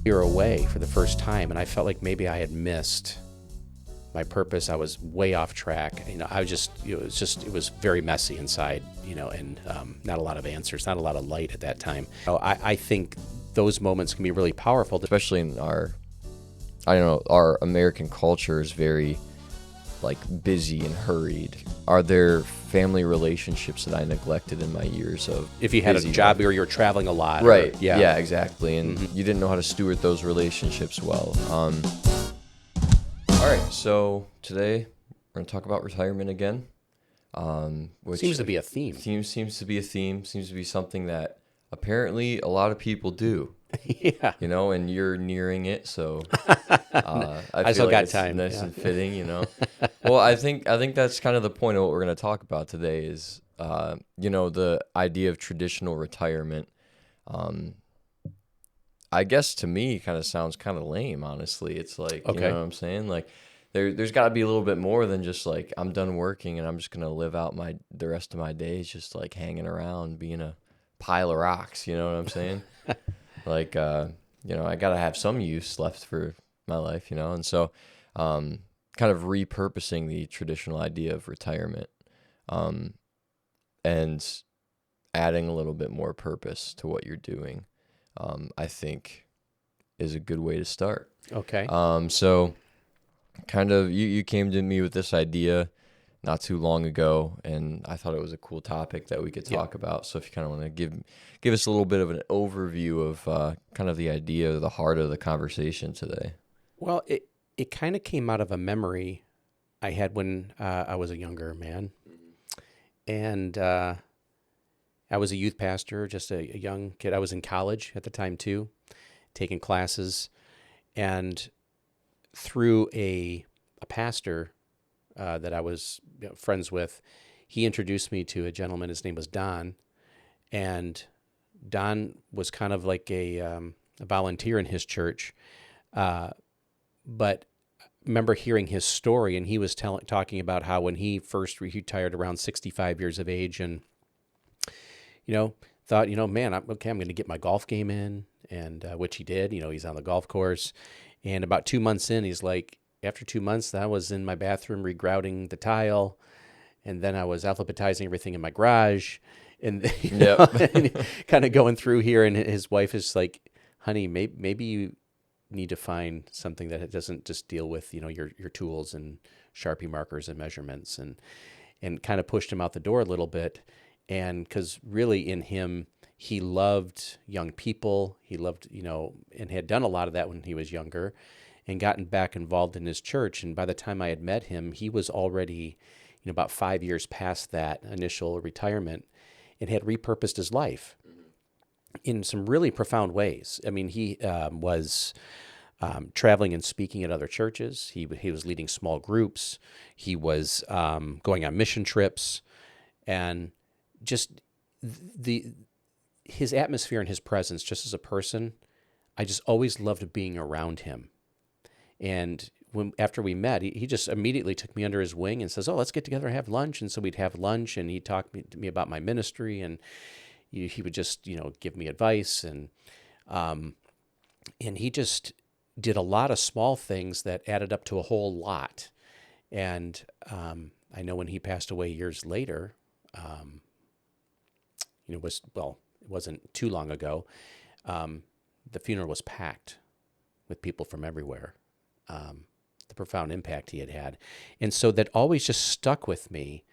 year away for the first time, and I felt like maybe I had missed my purpose. I was way off track. I was just, it was very messy inside, and not a lot of answers, not a lot of light at that time. I think those moments can be really powerful. Especially in our American culture is very busy and hurried. Are there family relationships that I neglected in my years of if you had a job where you were traveling a lot? Right. Yeah, exactly. And you didn't know how to steward those relationships well. All right, so today we're going to talk about retirement again. Which seems to be a theme. Seems to be a theme. Seems to be something that apparently a lot of people do. Yeah. And you're nearing it, so I still got time. Nice and fitting, Well, I think that's kind of the point of what we're going to talk about today is, the idea of traditional retirement. I guess to me, kind of sounds kind of lame. Honestly, it's like, okay. You know what I'm saying? There's got to be a little bit more than just I'm done working and I'm just going to live out the rest of my days just hanging around, being a pile of rocks. You know what I'm saying? I got to have some use left for my life, and so kind of repurposing the traditional idea of retirement and adding a little bit more purpose to what you're doing, I think is a good way to start. Okay. So kind of you came to me with this idea not too long ago, and I thought it was a cool topic that we could talk about. So if you kind of want to give us a little bit of an overview of kind of the idea, the heart of the conversation today. Well, it kind of came out of a memory I had when I was a younger man, and I was a youth pastor, just a young kid. I was in college at the time too, taking classes, and through a pastor that I was friends with, he introduced me to a gentleman. His name was Don, and Don was kind of like a volunteer in his church, but I remember hearing his story, and he was talking about how when he first retired around 65 years of age, and thought, man, I'm going to get my golf game in, and which he did. He's on the golf course, and about 2 months in, he's like, after 2 months, I was in my bathroom regrouting the tile, and then I was alphabetizing everything in my garage, and, and kind of going through here. And his wife is like, "Honey, maybe you need to find something that doesn't just deal with your tools and Sharpie markers and measurements," and kind of pushed him out the door a little bit. And because really in him, he loved young people. He loved and had done a lot of that when he was younger, and gotten back involved in his church. And by the time I had met him, he was already, about 5 years past that initial retirement, and had repurposed his life in some really profound ways. I mean, he was traveling and speaking at other churches. He was leading small groups. He was going on mission trips, and just his atmosphere and his presence, just as a person, I just always loved being around him. And after we met, he just immediately took me under his wing and says, "Oh, let's get together and have lunch." And so we'd have lunch, and he'd talk to me about my ministry, and he would just, give me advice. And he just did a lot of small things that added up to a whole lot. And I know when he passed away years later, it wasn't too long ago, the funeral was packed with people from everywhere. The profound impact he had. And so that always just stuck with me,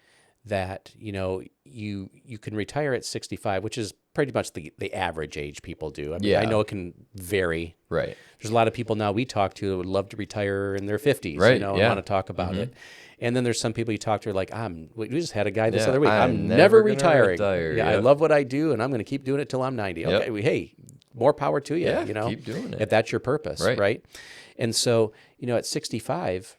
that, you can retire at 65, which is pretty much the average age people do. I mean, I know it can vary. Right. There's a lot of people now we talk to that would love to retire in their 50s, right. and want to talk about it. And then there's some people you talk to like, we just had a guy this other week, I'm never retiring. Retire. I love what I do, and I'm going to keep doing it till I'm 90. Okay, hey, more power to you, keep doing it. If that's your purpose, right? And so, at 65,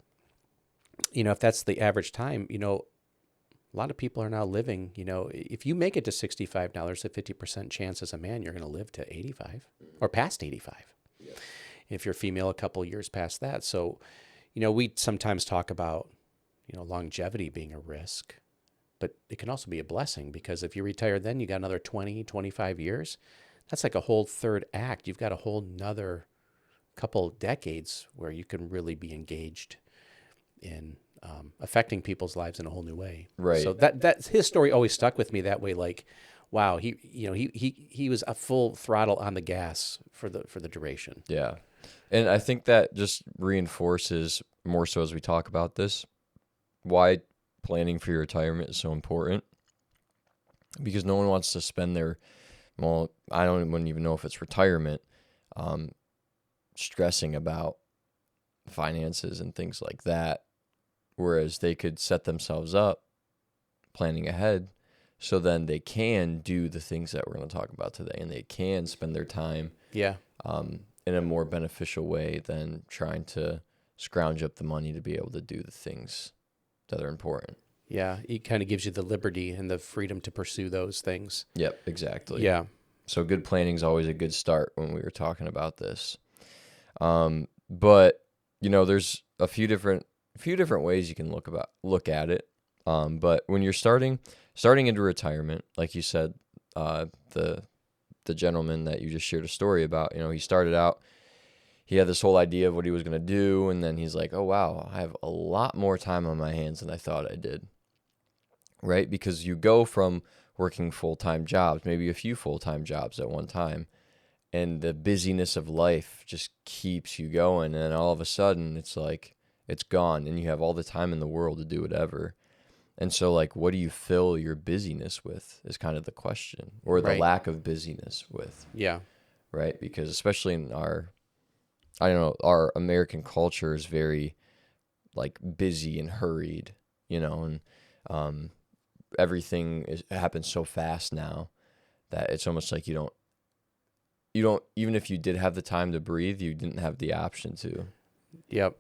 if that's the average time, a lot of people are now living, if you make it to 65 now, there's a 50% chance as a man you're going to live to 85 or past 85. Yeah. If you're female, a couple of years past that. So, we sometimes talk about, longevity being a risk, but it can also be a blessing, because if you retire then, you got another 20, 25 years. That's like a whole third act. You've got a whole nother couple decades where you can really be engaged in affecting people's lives in a whole new way. So Right. that his story always stuck with me that way. Like, wow, he was a full throttle on the gas for the duration. Yeah. And I think that just reinforces more so as we talk about this, why planning for your retirement is so important. Because no one wants to spend their, well, wouldn't even know if it's retirement, um, stressing about finances and things like that. Whereas they could set themselves up planning ahead so then they can do the things that we're going to talk about today, and they can spend their time Yeah. in a more beneficial way than trying to scrounge up the money to be able to do the things that are important. Yeah. It kind of gives you the liberty and the freedom to pursue those things. Yep, exactly. Yeah. So good planning is always a good start when we were talking about this. But there's a few different ways you can look at it. But when you're starting into retirement, like you said, the gentleman that you just shared a story about, he started out, he had this whole idea of what he was going to do, and then he's like, oh wow, I have a lot more time on my hands than I thought I did. Right? Because you go from working full-time jobs, maybe a few full-time jobs at one time, and the busyness of life just keeps you going, and all of a sudden it's like it's gone and you have all the time in the world to do whatever. And so, like, what do you fill your busyness with is kind of the question, or the Right. lack of busyness with, Yeah. right? Because especially in our American culture is very, like, busy and hurried, and everything happens so fast now that it's almost like you don't, even if you did have the time to breathe, you didn't have the option to, Yep.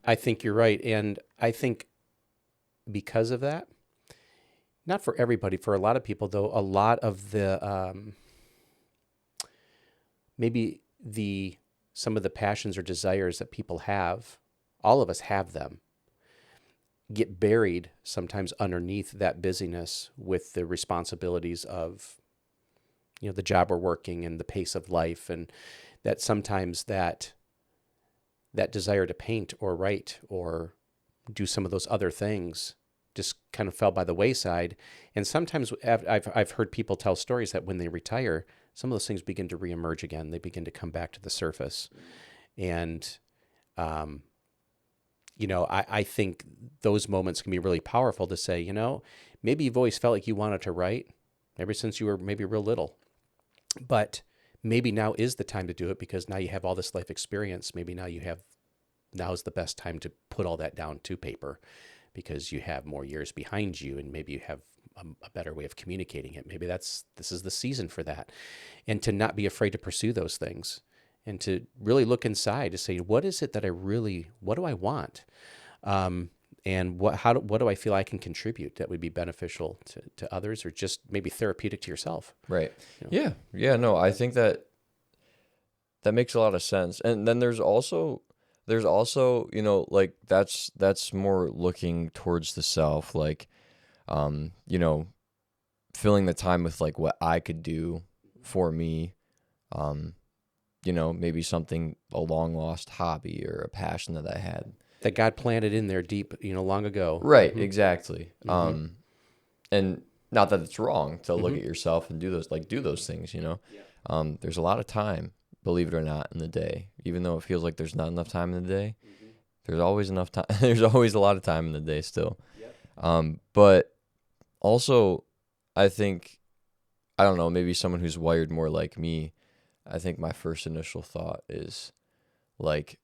I think you're right. And I think because of that, not for everybody, for a lot of people, though, a lot of the maybe some of the passions or desires that people have, all of us have them, get buried sometimes underneath that busyness with the responsibilities of the job we're working and the pace of life, and that sometimes that desire to paint or write or do some of those other things just kind of fell by the wayside. And sometimes I've heard people tell stories that when they retire, some of those things begin to reemerge again. They begin to come back to the surface. And, I think those moments can be really powerful to say, maybe you've always felt like you wanted to write ever since you were maybe real little, but maybe now is the time to do it because now you have all this life experience. Maybe now is the best time to put all that down to paper because you have more years behind you, and maybe you have a better way of communicating it. Maybe this is the season for that. And to not be afraid to pursue those things and to really look inside to say, what is it that what do I want? And what do I feel I can contribute that would be beneficial to others or just maybe therapeutic to yourself? Right. Yeah. No, I think that makes a lot of sense. And then there's also, like that's more looking towards the self, like, filling the time with like what I could do for me, maybe something, a long lost hobby or a passion that I had. That God planted in there deep, long ago. Right, Mm-hmm. exactly. Mm-hmm. And not that it's wrong to look Mm-hmm. at yourself and do those things, Yeah. There's a lot of time, believe it or not, in the day. Even though it feels like there's not enough time in the day, Mm-hmm. there's always enough time. There's always a lot of time in the day still. Yep. But also, I think, I don't know, maybe someone who's wired more like me, I think my first initial thought is like,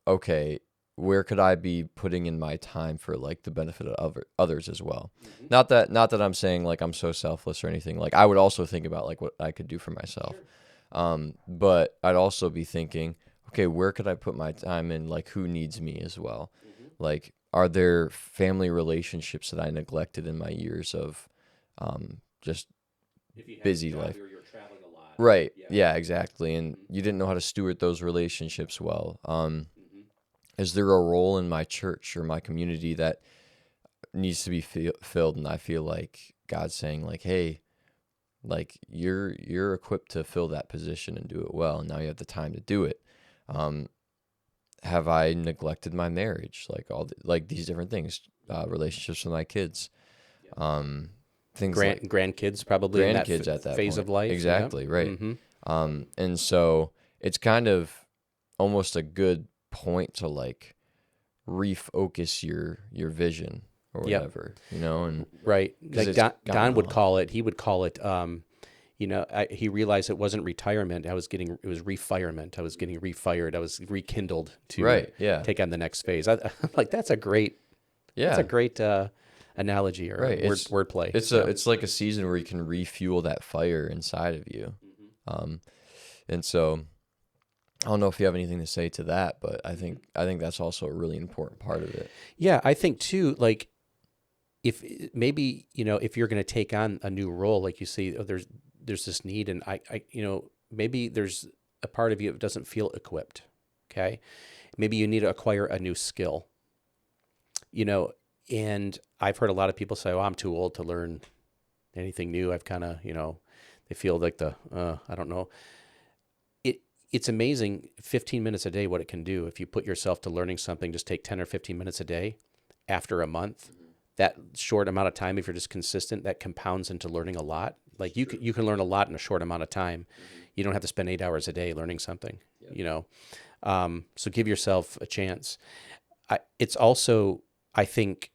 okay, where could I be putting in my time for like the benefit of others as well? Mm-hmm. Not that I'm saying like I'm so selfless or anything. Like I would also think about like what I could do for myself. Sure. But I'd also be thinking, okay, where could I put my time in? Like who needs me as well? Mm-hmm. Like, are there family relationships that I neglected in my years of just If you had busy a job life? or you're traveling a lot. Right. Yeah. Yeah, exactly. And Mhm. you didn't know how to steward those relationships well. Mm-hmm. Is there a role in my church or my community that needs to be filled? And I feel like God's saying like, hey, Like you're equipped to fill that position and do it well. And now you have the time to do it. Have I neglected my marriage? Like like these different things, relationships with my kids, things like Grandkids probably in that grandkids at that phase point. of life. Yeah. Exactly, right. Mm-hmm. And so it's kind of almost a good point to like refocus your vision or Yep. whatever, you know, and Right. because Like it's Don gotten would off. call it, he would call it, he realized it wasn't retirement. It was refirement. I was getting refired. I was rekindled to Right. Yeah. take on the next phase. I'm like, that's a great Yeah. analogy or Right. wordplay. It's like a season where you can refuel that fire inside of you. Um, and so I don't know if you have anything to say to that, but I think that's also a really important part of it. Yeah, I think too, like if maybe, if you're going to take on a new role, like you see, oh, there's this need, and maybe there's a part of you that doesn't feel equipped. Okay. Maybe you need to acquire a new skill, and I've heard a lot of people say, oh, I'm too old to learn anything new. I've kind of, they feel like I don't know. It's amazing 15 minutes a day what it can do. If you put yourself to learning something, just take 10 or 15 minutes a day after a month, that short amount of time, if you're just consistent, that compounds into learning a lot. Like you can learn a lot in a short amount of time. You don't have to spend 8 hours a day learning something, so give yourself a chance. It's also, I think,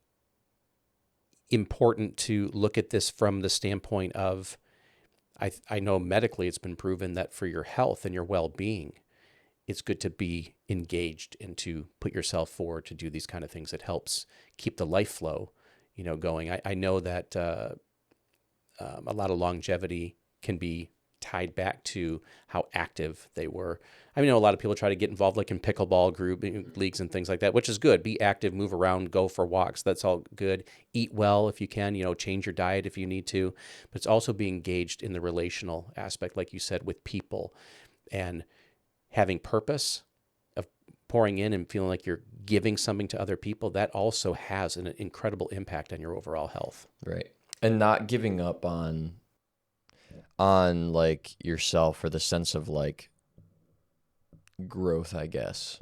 important to look at this from the standpoint of, I know medically it's been proven that for your health and your well-being, it's good to be engaged and to put yourself forward to do these kind of things. It helps keep the life flow, going. I know that a lot of longevity can be tied back to how active they were. I mean, I know a lot of people try to get involved like in pickleball group leagues and things like that, which is good. Be active, move around, go for walks. That's all good. Eat well if you can, change your diet if you need to. But it's also being engaged in the relational aspect, like you said, with people and having purpose of pouring in and feeling like you're giving something to other people. That also has an incredible impact on your overall health. Right. And not giving up on like yourself or the sense of like growth, I guess.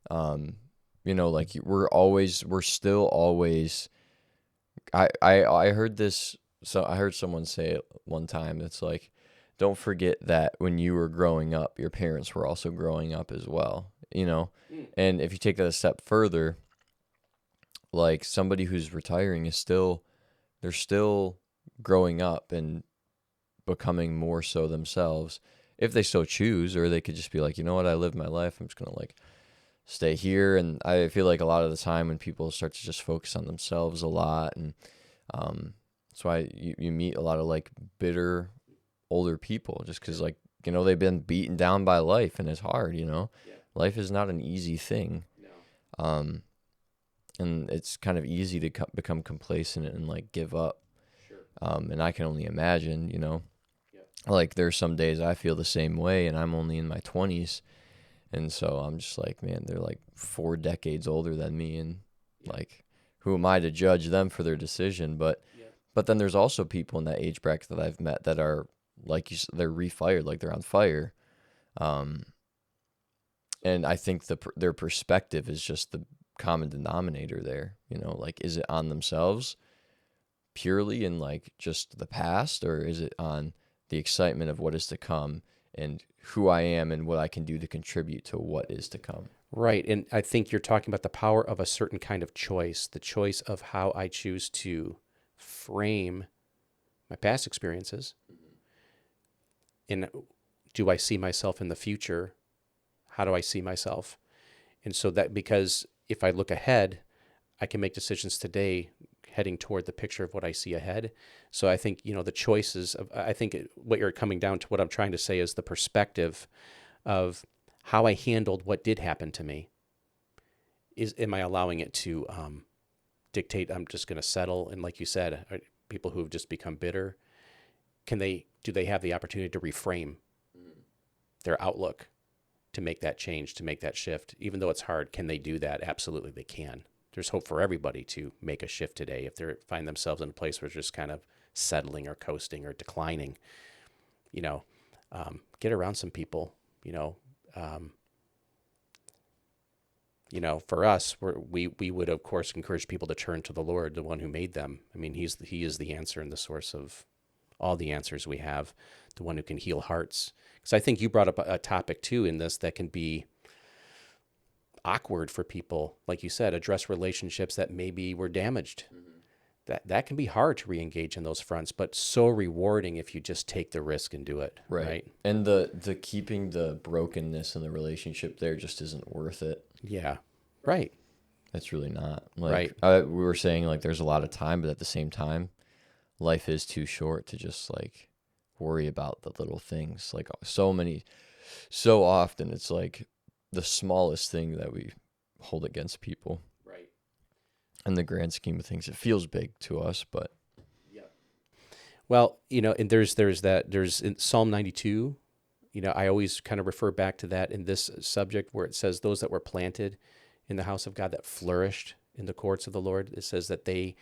Like we're still always, I heard this, so I heard someone say it one time. It's like, don't forget that when you were growing up, your parents were also growing up as well, and if you take that a step further, like somebody who's retiring they're still growing up and becoming more so themselves if they so choose, or they could just be like, you know what, I lived my life, I'm just gonna like stay here. And I feel like a lot of the time when people start to just focus on themselves a lot, and that's why you meet a lot of like bitter older people, just because like they've been beaten down by life and it's hard. Life is not an easy thing. And it's kind of easy to become complacent and like give up. And I can only imagine, like there's some days I feel the same way, and I'm only in my 20s. And so I'm just like, man, they're like 4 decades older than me. And like, who am I to judge them for their decision? But then there's also people in that age bracket that I've met that are like, they're refired, like they're on fire. And I think their perspective is just the common denominator there. Like, is it on themselves purely in like just the past, or is it on the excitement of what is to come and who I am and what I can do to contribute to what is to come? Right. And I think you're talking about the power of a certain kind of choice, the choice of how I choose to frame my past experiences. And do I see myself in the future? How do I see myself? And so that, because if I look ahead, I can make decisions today heading toward the picture of what I see ahead. So I think, the choices of, I think what you're coming down to, what I'm trying to say is the perspective of how I handled what did happen to me. Am I allowing it to dictate I'm just going to settle? And like you said, people who have just become bitter, do they have the opportunity to reframe their outlook, to make that change, to make that shift? Even though it's hard, can they do that? Absolutely, they can. There's hope for everybody to make a shift today if they find themselves in a place where they're just kind of settling or coasting or declining. You know, get around some people. Um, for us, we would of course encourage people to turn to the Lord, the one who made them. I mean, he is the answer and the source of all the answers we have, the one who can heal hearts. Because I think you brought up a topic too in this that can be awkward for people, like you said, address relationships that maybe were damaged. That can be hard to re-engage in those fronts, but so rewarding if you just take the risk and do it. Right. And the keeping the brokenness in the relationship there just isn't worth it. Yeah. Right. That's really not. Right. We were saying like there's a lot of time, but at the same time, life is too short to just like worry about the little things. Like so often it's like the smallest thing that we hold against people. Right. In the grand scheme of things, it feels big to us, but well, and there's in Psalm 92, I always kind of refer back to that in this subject where it says those that were planted in the house of God, that flourished in the courts of the Lord. It says that they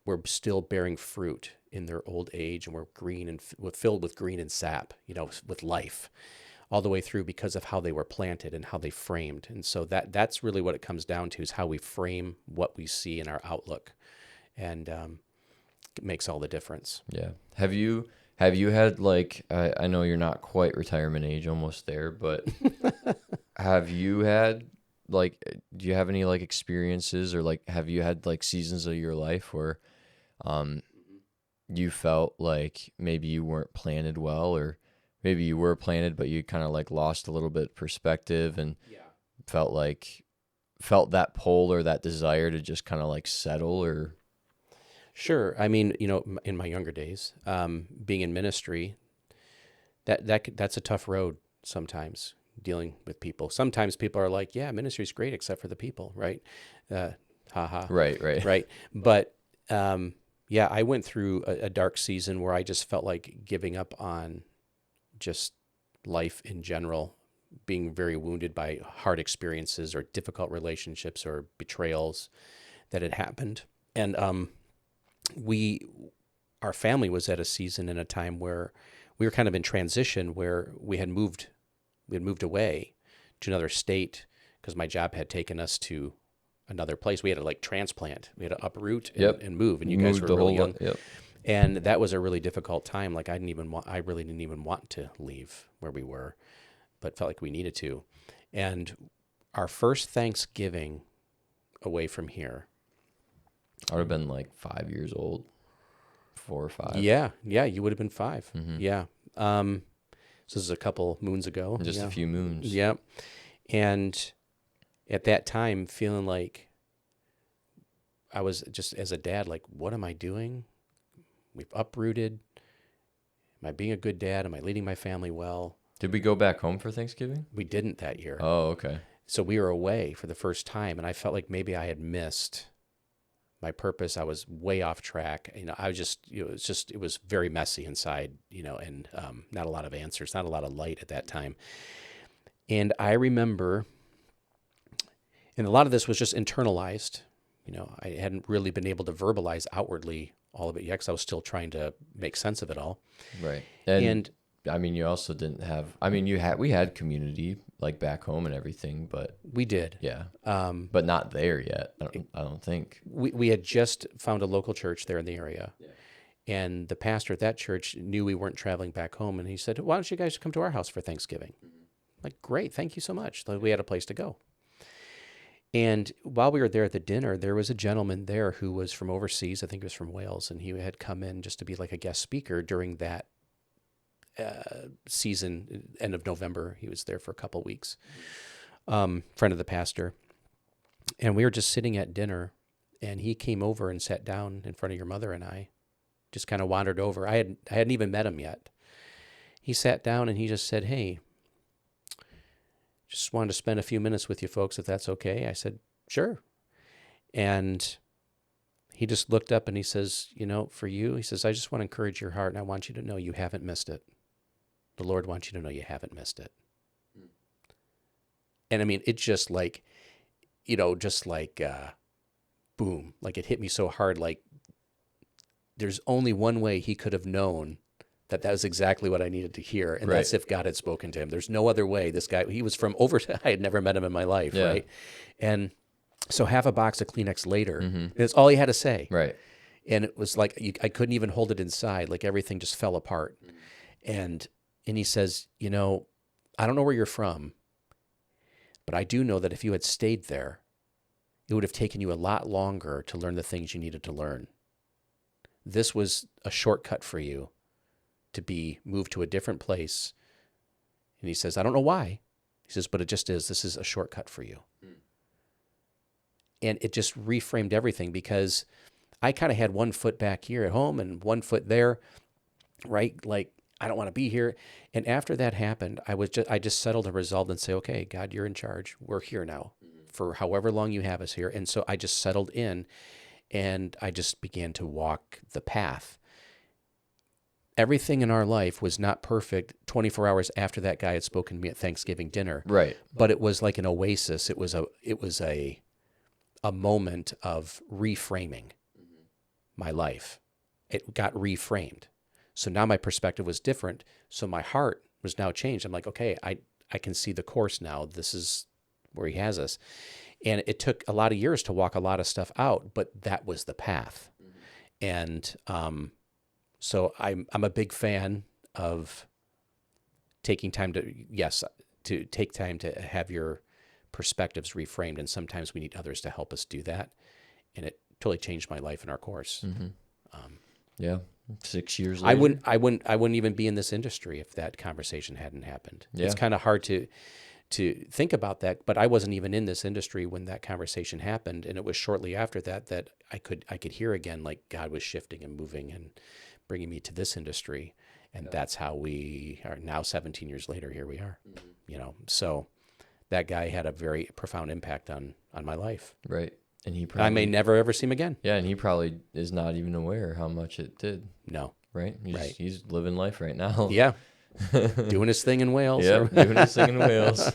were still bearing fruit in their old age and were green and filled with green and sap, with life all the way through because of how they were planted and how they framed. And so that's really what it comes down to, is how we frame what we see in our outlook. And it makes all the difference. Yeah. Have you had like, I know you're not quite retirement age, almost there, but have you had like, do you have any like experiences, or like, have you had like seasons of your life where you felt like maybe you weren't planted well, or maybe you were planted, but you kind of like lost a little bit of perspective and felt that pull or that desire to just kind of like settle? Or Sure. I mean, in my younger days, being in ministry, that's a tough road sometimes, dealing with people. Sometimes people are like, yeah, ministry is great except for the people, right? Haha. Right. But yeah, I went through a dark season where I just felt like giving up on just life in general, being very wounded by hard experiences or difficult relationships or betrayals that had happened. And our family was at a season and a time where we were kind of in transition, where we had moved away to another state because my job had taken us to another place. We had to like transplant, we had to uproot and move. And you guys were really young. And that was a really difficult time. Like I really didn't even want to leave where we were, but felt like we needed to. And our first Thanksgiving away from here, I would have been like 5 years old, 4 or 5. Yeah, you would have been 5. Mm-hmm. Yeah. So this is a couple moons ago. Just a few moons. Yeah. And at that time, feeling like I was just, as a dad, like, what am I doing? We've uprooted. Am I being a good dad? Am I leading my family well? Did we go back home for Thanksgiving? We didn't that year. Oh, okay. So we were away for the first time, and I felt like maybe I had missed my purpose. I was way off track. I was just, it was very messy inside, and not a lot of answers, not a lot of light at that time. And I remember, and a lot of this was just internalized. I hadn't really been able to verbalize outwardly all of it yet, because I was still trying to make sense of it all. Right. And I mean, you also didn't have, we had community like back home and everything, but we did. Yeah. But not there yet. I don't think. We had just found a local church there in the area. Yeah. And the pastor at that church knew we weren't traveling back home. And he said, why don't you guys come to our house for Thanksgiving? Mm-hmm. Like, great. Thank you so much. We had a place to go. And while we were there at the dinner, there was a gentleman there who was from overseas. I think he was from Wales. And he had come in just to be like a guest speaker during that season, end of November. He was there for a couple of weeks. Friend of the pastor. And we were just sitting at dinner, and he came over and sat down in front of your mother and I, just kind of wandered over. I hadn't even met him yet. He sat down and he just said, hey, just wanted to spend a few minutes with you folks, if that's okay. I said, sure. And he just looked up and he says, for you, he says, I just want to encourage your heart, and I want you to know you haven't missed it. The Lord wants you to know you haven't missed it. And I mean, it just like, boom, like it hit me so hard. Like there's only one way he could have known that that was exactly what I needed to hear. And Right. that's if God had spoken to him. There's no other way. This guy, he was from over, I had never met him in my life, Yeah. right? And so half a box of Kleenex later, it's all he had to say. Right. And it was like, I couldn't even hold it inside. Like everything just fell apart. And he says, you know, I don't know where you're from, but I do know that if you had stayed there, it would have taken you a lot longer to learn the things you needed to learn. This was a shortcut for you to be moved to a different place. And he says, I don't know why. He says, but it just is. This is a shortcut for you. And it just reframed everything, because I kind of had one foot back here at home and one foot there, right? Like, I don't want to be here. And after that happened, I just settled and resolved and say, okay, God, you're in charge. We're here now for however long you have us here. And so I just settled in, and I just began to walk the path. Everything in our life was not perfect 24 hours after that guy had spoken to me at Thanksgiving dinner. Right. But it was like an oasis. It was a moment of reframing my life. It got reframed. So now my perspective was different. So my heart was now changed. I'm like, okay, I can see the course now. This is where he has us. And it took a lot of years to walk a lot of stuff out, but that was the path. And so I'm a big fan of taking time to take time to have your perspectives reframed. And sometimes we need others to help us do that. And it totally changed my life and our course. Yeah. 6 years later. I wouldn't even be in this industry if that conversation hadn't happened. Yeah. It's kind of hard to think about that, but I wasn't even in this industry when that conversation happened, and it was shortly after that I could hear again, like God was shifting and moving and bringing me to this industry, and that's how we are now. 17 years later, here we are. You know, so that guy had a very profound impact on my life. Right. And he probably, I may never ever see him again. yeah, and he probably is not even aware how much it did. No. Right. Right. He's living life right now. Yeah. Doing his thing in Wales. Yep. Doing his thing in Wales.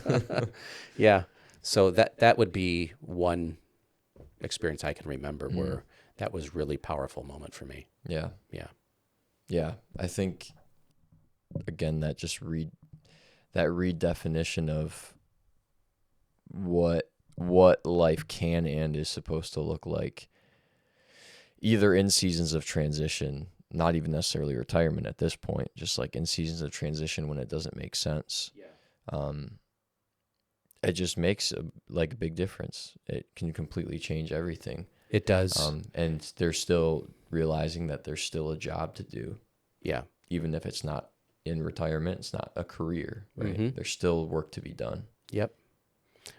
Yeah. So that would be one experience I can remember where that was really powerful moment for me. Yeah. Yeah. Yeah. I think, again, that redefinition of what life can and is supposed to look like, either in seasons of transition, not even necessarily retirement at this point, just like in seasons of transition when it doesn't make sense. Yeah. It just makes a big difference. It can completely change everything. It does. And they're still realizing that there's still a job to do. Yeah. Even if it's not in retirement, it's not a career, right? Mm-hmm. There's still work to be done. Yep.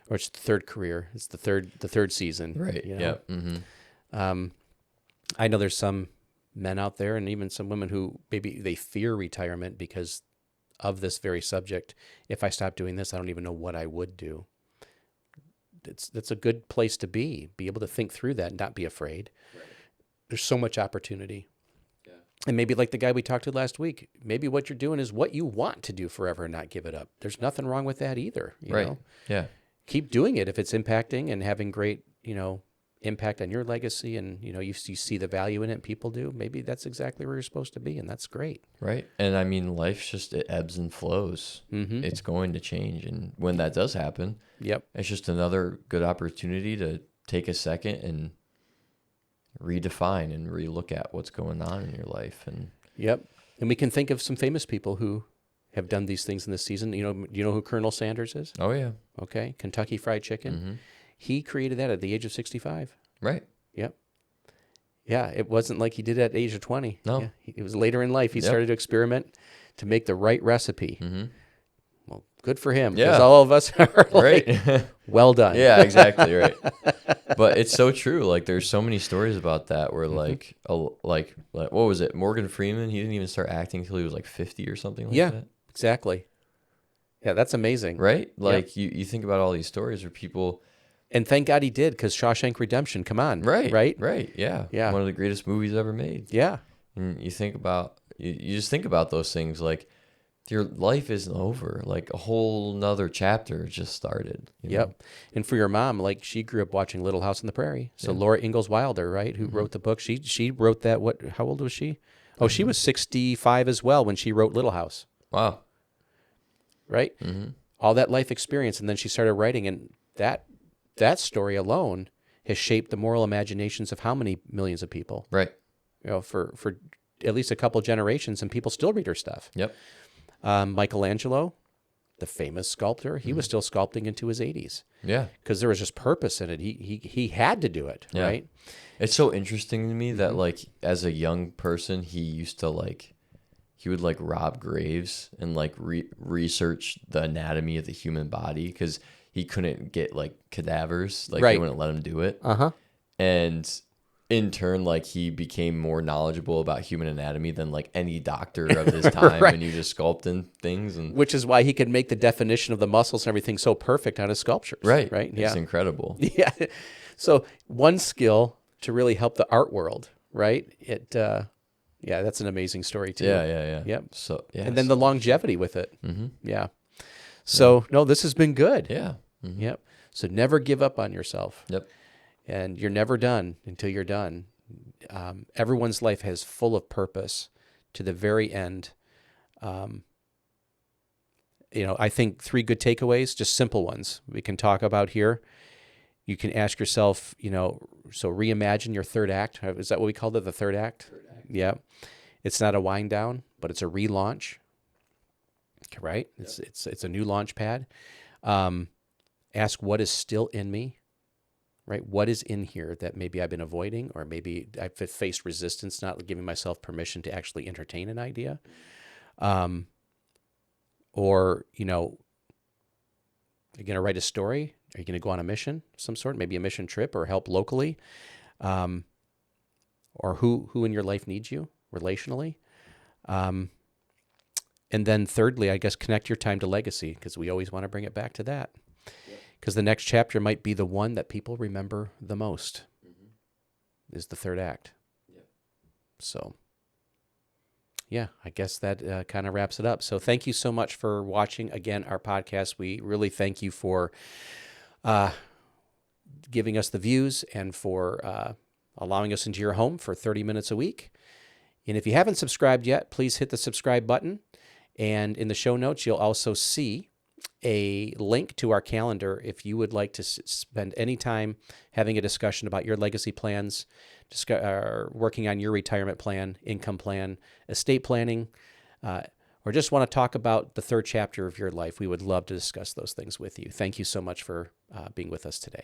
Or it's the third career. It's the third season. Right. You know? Yeah. Mm-hmm. I know there's some men out there and even some women who maybe they fear retirement because of this very subject. If I stop doing this, I don't even know what I would do. That's a good place to be able to think through that and not be afraid. Right. There's so much opportunity. Yeah. And maybe like the guy we talked to last week, maybe what you're doing is what you want to do forever and not give it up. There's nothing wrong with that either. You know? Yeah. Keep doing it if it's impacting and having great, impact on your legacy, and you see the value in it. People do. Maybe that's exactly where you're supposed to be, and that's great. Right. And I mean, life's just, it ebbs and flows. Mm-hmm. It's going to change, and when that does happen, yep, it's just another good opportunity to take a second and redefine and relook at what's going on in your life. And yep, and we can think of some famous people who have done these things in this season. Do you know who Colonel Sanders is? Oh yeah. Okay, Kentucky Fried Chicken. Mm-hmm. He created that at the age of 65. Right. Yep. Yeah, it wasn't like he did it at the age of 20. No. Yeah, it was later in life he started to experiment to make the right recipe. Mm-hmm. Well, good for him. Yeah. Because all of us are like, right. Well done. Yeah, exactly, right. But it's so true. Like, there's so many stories about that where, like, what was it? Morgan Freeman, he didn't even start acting until he was like 50 or something like that. Exactly. Yeah, that's amazing. Right? Like, you think about all these stories where people... And thank God he did, because Shawshank Redemption, come on. Right. Right? Right, yeah. Yeah. One of the greatest movies ever made. Yeah. And you think about... You just think about those things, like, Your life isn't over. Like a whole nother chapter just started. You know? Yep. And for your mom, like she grew up watching Little House on the Prairie. So Yeah. Laura Ingalls Wilder, right, who wrote the book, she wrote that. How old was she? Oh, she was 65 as well when she wrote Little House, Wow. right? All that life experience, and then she started writing, and that story alone has shaped the moral imaginations of how many millions of people? Right. For at least a couple generations, and people still read her stuff. Yep. Michelangelo, the famous sculptor, he was still sculpting into his 80s Yeah. because there was just purpose in it. He had to do it, Yeah. right? It's so interesting to me that like as a young person, he would like rob graves and like research the anatomy of the human body because he couldn't get like cadavers, like they Right. wouldn't let him do it. Uh-huh. And in turn, like he became more knowledgeable about human anatomy than like any doctor of his time. Right. And you just sculpting things and Which is why he could make the definition of the muscles and everything so perfect on his sculptures. right. Right. It's Yeah. incredible. Yeah. So one skill to really help the art world, right? Yeah, that's an amazing story too. Yeah. Yep. So yeah. And then the longevity with it. Yeah. So no, this has been good. yeah. Yep. So never give up on yourself. Yep. And you're never done until you're done. Everyone's life is full of purpose to the very end. I think 3 good takeaways, just simple ones we can talk about here. You can ask yourself, so reimagine your third act. Is that what we called it? The third act? Yeah. It's not a wind down, but it's a relaunch. Right? It's a new launch pad. Ask what is still in me. Right? What is in here that maybe I've been avoiding, or maybe I've faced resistance, not giving myself permission to actually entertain an idea. Or, you're going to write a story. Are you going to go on a mission of some sort, maybe a mission trip or help locally? Or who in your life needs you relationally? And then thirdly, I guess, connect your time to legacy, because we always want to bring it back to that. Because the next chapter might be the one that people remember the most, is the third act. So, yeah, I guess that kind of wraps it up. So thank you so much for watching, again, our podcast. We really thank you for giving us the views and for allowing us into your home for 30 minutes a week. And if you haven't subscribed yet, please hit the subscribe button. And in the show notes, you'll also see a link to our calendar if you would like to spend any time having a discussion about your legacy plans, working on your retirement plan, income plan, estate planning, or just want to talk about the third chapter of your life. We would love to discuss those things with you. Thank you so much for being with us today.